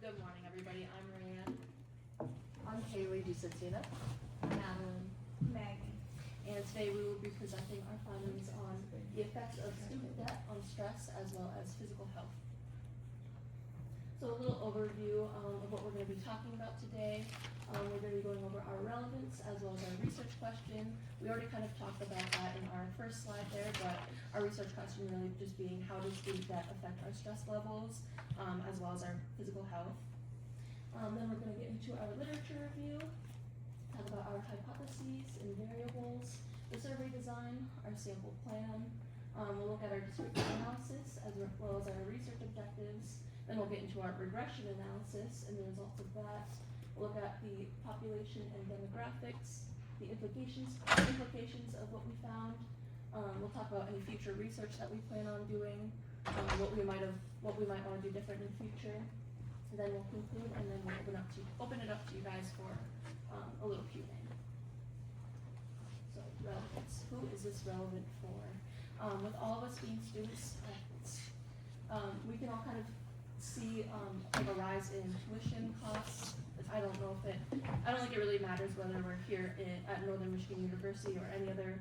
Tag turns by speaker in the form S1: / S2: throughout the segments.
S1: Good morning, everybody. I'm Rayanne.
S2: I'm Haley DeCentina.
S1: Madeline.
S3: Maggie.
S1: And today we will be presenting our findings on the effects of student debt on stress as well as physical health. So a little overview of what we're going to be talking about today. We're going to be going over our relevance as well as our research question. We already kind of talked about that in our first slide there, but our research question really just being how does student debt affect our stress levels as well as our physical health. Then we're going to get into our literature review, talk about our hypotheses and variables, the survey design, our sample plan. We'll look at our descriptive analysis as well as our research objectives. Then we'll get into our regression analysis and the results of that. We'll look at the population and demographics, the implications of what we found. We'll talk about any future research that we plan on doing, what we might want to do different in the future. And then we'll conclude, and then we'll open it up to you guys for a little Q&A. So relevance. Who is this relevant for? With all of us being students, we can all kind of see like a rise in tuition costs. I don't think it really matters whether we're here at Northern Michigan University or any other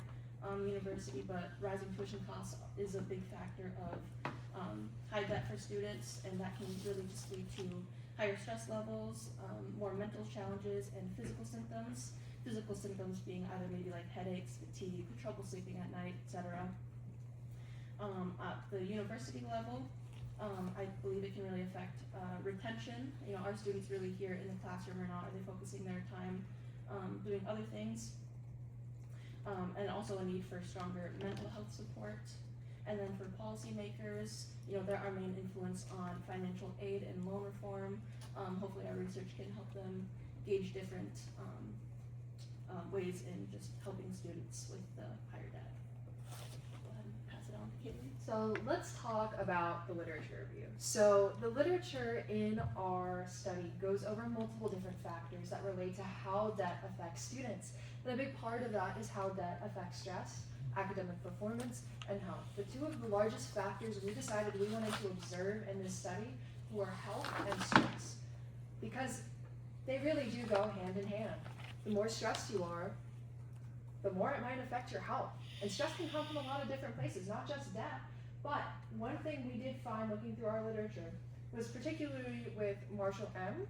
S1: university, but rising tuition costs is a big factor of high debt for students, and that can really just lead to higher stress levels, more mental challenges, and physical symptoms. Physical symptoms being either maybe like headaches, fatigue, trouble sleeping at night, etc. At the university level, I believe it can really affect retention. You know, are students really here in the classroom or not? Are they focusing their time doing other things? And also a need for stronger mental health support. And then for policymakers, you know, they're our main influence on financial aid and loan reform. Hopefully our research can help them gauge different ways in just helping students with the higher debt. Go ahead and pass it on to Caitlin.
S2: So let's talk about the literature review. So the literature in our study goes over multiple different factors that relate to how debt affects students. And a big part of that is how debt affects stress, academic performance, and health. The two of the largest factors we decided we wanted to observe in this study were health and stress, because they really do go hand in hand. The more stressed you are, the more it might affect your health. And stress can come from a lot of different places, not just debt. But one thing we did find looking through our literature was particularly with Marshall M,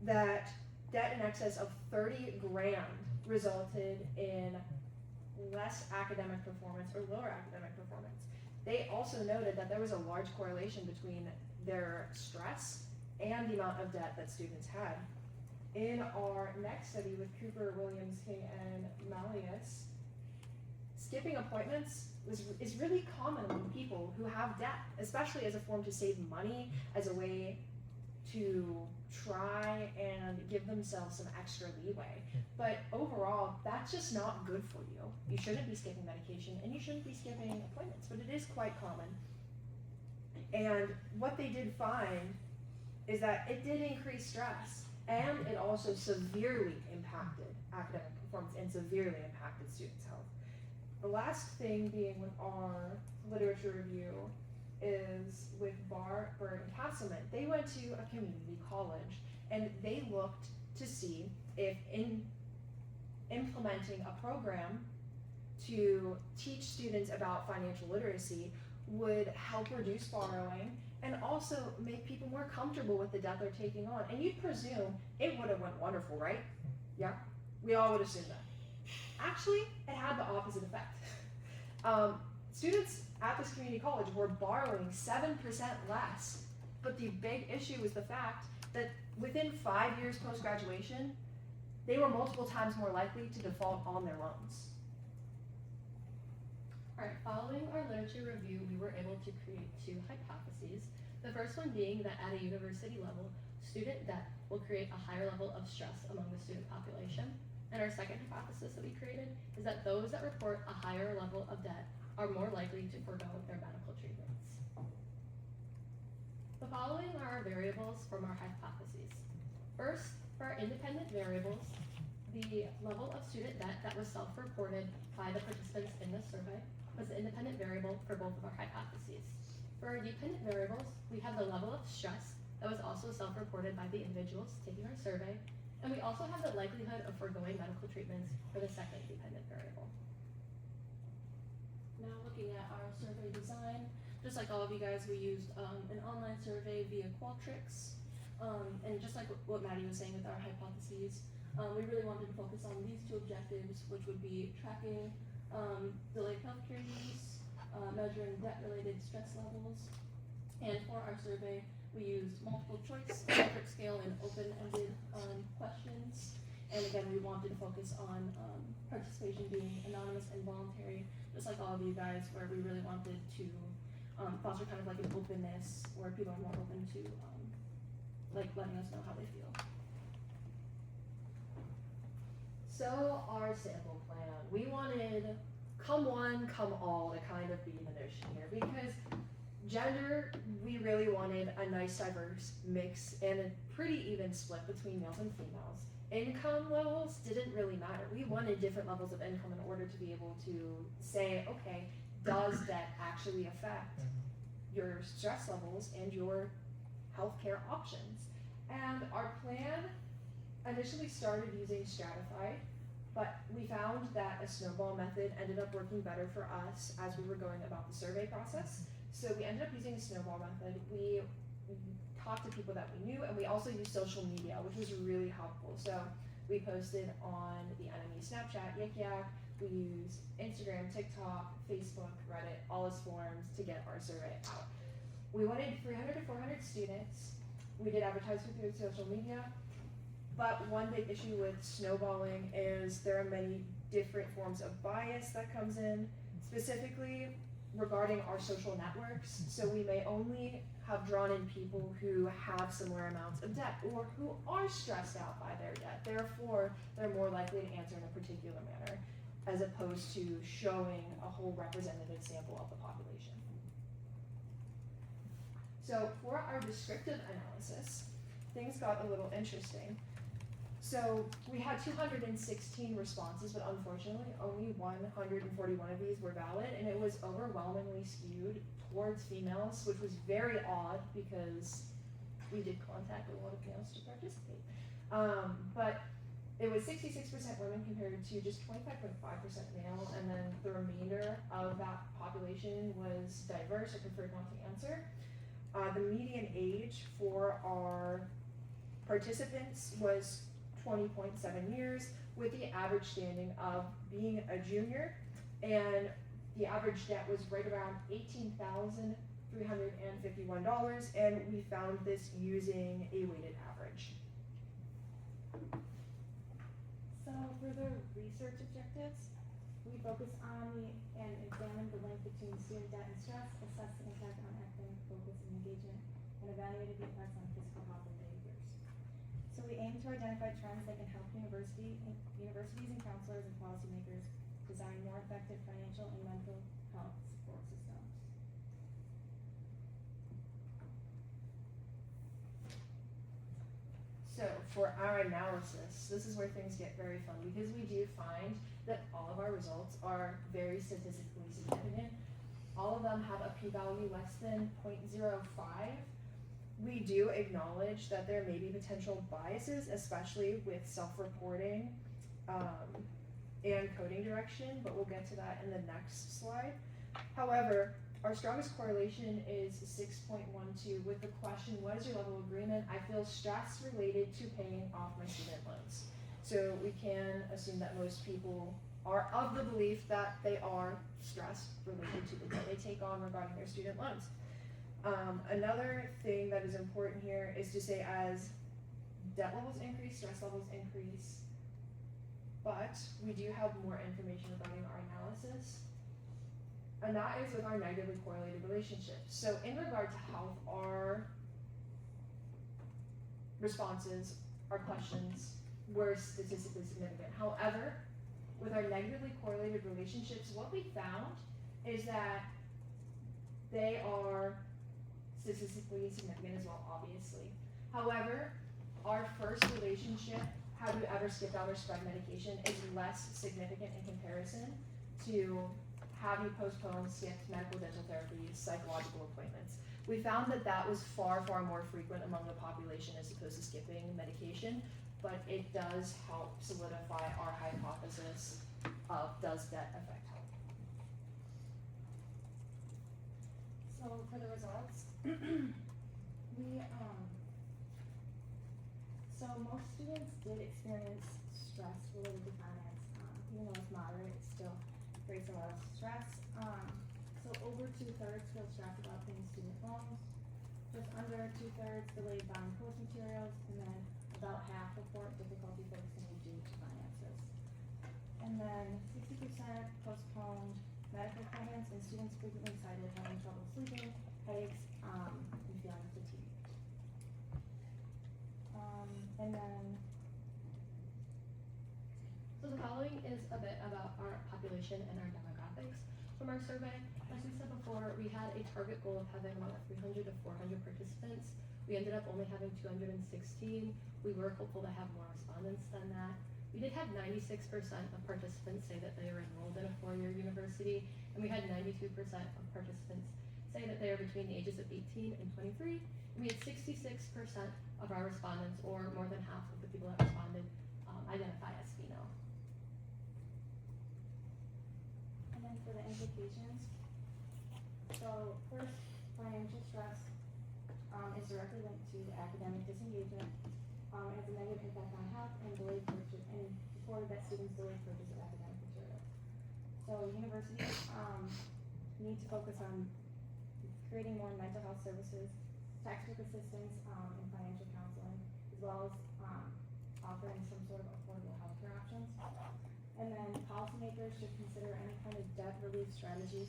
S2: that debt in excess of 30 grand resulted in less academic performance or lower academic performance. They also noted that there was a large correlation between their stress and the amount of debt that students had. In our next study with Cooper, Williams, King, and Malleus, skipping appointments is really common among people who have debt, especially as a form to save money, as a way to try and give themselves some extra leeway. But overall, that's just not good for you. You shouldn't be skipping medication, and you shouldn't be skipping appointments, but it is quite common. And what they did find is that it did increase stress, and it also severely impacted academic performance and severely impacted students' health. The last thing being with our literature review is with Barr, Bird, and Castleman. They went to a community college, and they looked to see if in implementing a program to teach students about financial literacy would help reduce borrowing and also make people more comfortable with the debt they're taking on. And you'd presume it would have went wonderful, right? Yeah, we all would assume that. Actually, it had the opposite effect. Students at this community college were borrowing 7% less, but the big issue was the fact that within 5 years post-graduation, they were multiple times more likely to default on their loans.
S1: Alright, following our literature review, we were able to create two hypotheses. The first one being that at a university level, student debt will create a higher level of stress among the student population. And our second hypothesis that we created is that those that report a higher level of debt are more likely to forego their medical treatments. The following are our variables from our hypotheses. First, for our independent variables, the level of student debt that was self-reported by the participants in this survey was the independent variable for both of our hypotheses. For our dependent variables, we have the level of stress that that was also self-reported by the individuals taking our survey. And we also have the likelihood of foregoing medical treatments for the second dependent variable. Now looking at our survey design, just like all of you guys, we used an online survey via Qualtrics. And just like what Maddie was saying with our hypotheses, we really wanted to focus on these two objectives, which would be tracking delayed healthcare use, measuring debt-related stress levels, and for our survey, we used multiple choice, Likert scale, and open-ended questions. And again, we wanted to focus on participation being anonymous and voluntary, just like all of you guys, where we really wanted to foster kind of like an openness where people are more open to like letting us know how they feel.
S2: So our sample plan, we wanted come one, come all to kind of be the notion here, because gender, we really wanted a nice diverse mix and a pretty even split between males and females. Income levels didn't really matter. We wanted different levels of income in order to be able to say, okay, does debt actually affect your stress levels and your healthcare options? And our plan initially started using Stratified, but we found that a snowball method ended up working better for us as we were going about the survey process. So we ended up using a snowball method. We talked to people that we knew, and we also used social media, which was really helpful. So we posted on the NME Snapchat, Yik Yak. We used Instagram, TikTok, Facebook, Reddit, all as forums to get our survey out. We wanted 300 to 400 students. We did advertising through social media, but one big issue with snowballing is there are many different forms of bias that comes in, specifically regarding our social networks. So we may only have drawn in people who have similar amounts of debt or who are stressed out by their debt. Therefore, they're more likely to answer in a particular manner, as opposed to showing a whole representative sample of the population. So for our descriptive analysis, things got a little interesting. So we had 216 responses, but unfortunately only 141 of these were valid, and it was overwhelmingly skewed towards females, which was very odd because we did contact a lot of males to participate. But it was 66% women compared to just 25.5% male, and then the remainder of that population was diverse or preferred not to answer. The median age for our participants was 20.7 years, with the average standing of being a junior, and the average debt was right around $18,351, and we found this using a weighted average.
S3: So for the research objectives, we focus on and examine the link between student debt and stress, assess the impact on academic focus and engagement, and evaluated the effects on physical health and behaviors. So we aim to identify trends that can help universities and counselors and policymakers design more effective financial and mental health support systems.
S2: So for our analysis, this is where things get very fun, because we do find that all of our results are very statistically significant. All of them have a p-value less than 0.05. We do acknowledge that there may be potential biases, especially with self-reporting and coding direction, but we'll get to that in the next slide. However, our strongest correlation is 6.12 with the question, what is your level of agreement? I feel stress related to paying off my student loans. So we can assume that most people are of the belief that they are stressed related to the debt they take on regarding their student loans. Another thing that is important here is to say, as debt levels increase, stress levels increase, but we do have more information regarding our analysis, and that is with our negatively correlated relationships. So in regard to health, our responses, our questions were statistically significant. However, with our negatively correlated relationships, what we found is that they are statistically significant as well, obviously. However, our first relationship, have you ever skipped out or spread medication, is less significant in comparison to have you postpone, skipped medical dental therapies, psychological appointments. We found that that was far, far more frequent among the population as opposed to skipping medication, but it does help solidify our hypothesis of does debt affect health.
S3: So for the results, so most students did experience stress related to finance. Even though it's moderate, it still creates a lot of stress. So over 2/3 feel stressed about paying student loans. Just under 2/3 delayed buying course materials, and then about half report difficulty focusing due to finances. And then 60% postponed medical appointments, and students frequently cited having trouble sleeping, headaches, and feeling fatigued. And then
S1: So the following is a bit about our population and our demographics from our survey. As we said before, we had a target goal of having about 300 to 400 participants. We ended up only having 216. We were hopeful to have more respondents than that. We did have 96% of participants say that they were enrolled in a four-year university, and we had 92% of participants say that they are between the ages of 18 and 23. And we had 66% of our respondents, or more than half of the people that responded, identify as female.
S3: And then for the implications, so first, financial stress is directly linked to academic disengagement. It has a negative impact on health and delayed purchase, and reported that students delayed purchase of academic materials. So universities need to focus on creating more mental health services, textbook assistance, and financial counseling, as well as offering some sort of affordable healthcare options. And then policymakers should consider any kind of debt relief strategies,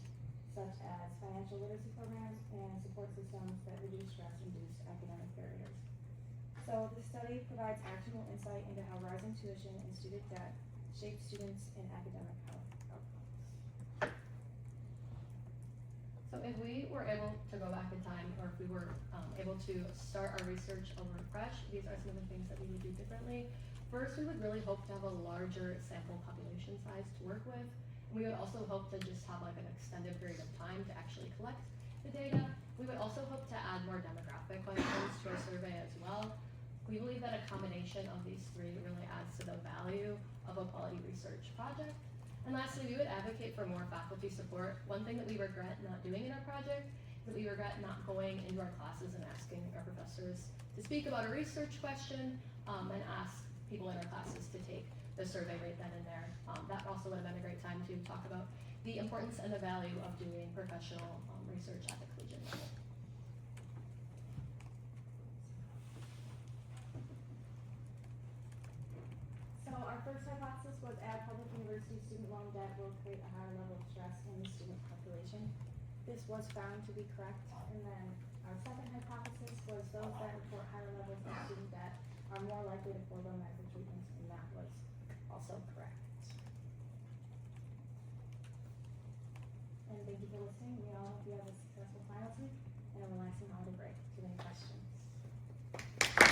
S3: such as financial literacy programs and support systems that reduce stress-induced academic barriers. So this study provides actionable insight into how rising tuition and student debt shape students in academic health outcomes.
S1: So if we were able to go back in time, or if we were able to start our research over fresh, these are some of the things that we would do differently. First, we would really hope to have a larger sample population size to work with. And we would also hope to just have like an extended period of time to actually collect the data. We would also hope to add more demographic questions to our survey as well. We believe that a combination of these three really adds to the value of a quality research project. And lastly, we would advocate for more faculty support. One thing that we regret not doing in our project is that we regret not going into our classes and asking our professors to speak about a research question and ask people in our classes to take the survey right then and there. That also would have been a great time to talk about the importance and the value of doing professional research at the collegiate level.
S3: So our first hypothesis was at public university student loan debt will create a higher level of stress in the student population. This was found to be correct. And then our second hypothesis was those that report higher levels of student debt are more likely to forego medical treatments, and that was also correct. And thank you for listening. We all hope you have a successful finals week and a relaxing holiday break. Do you have any questions?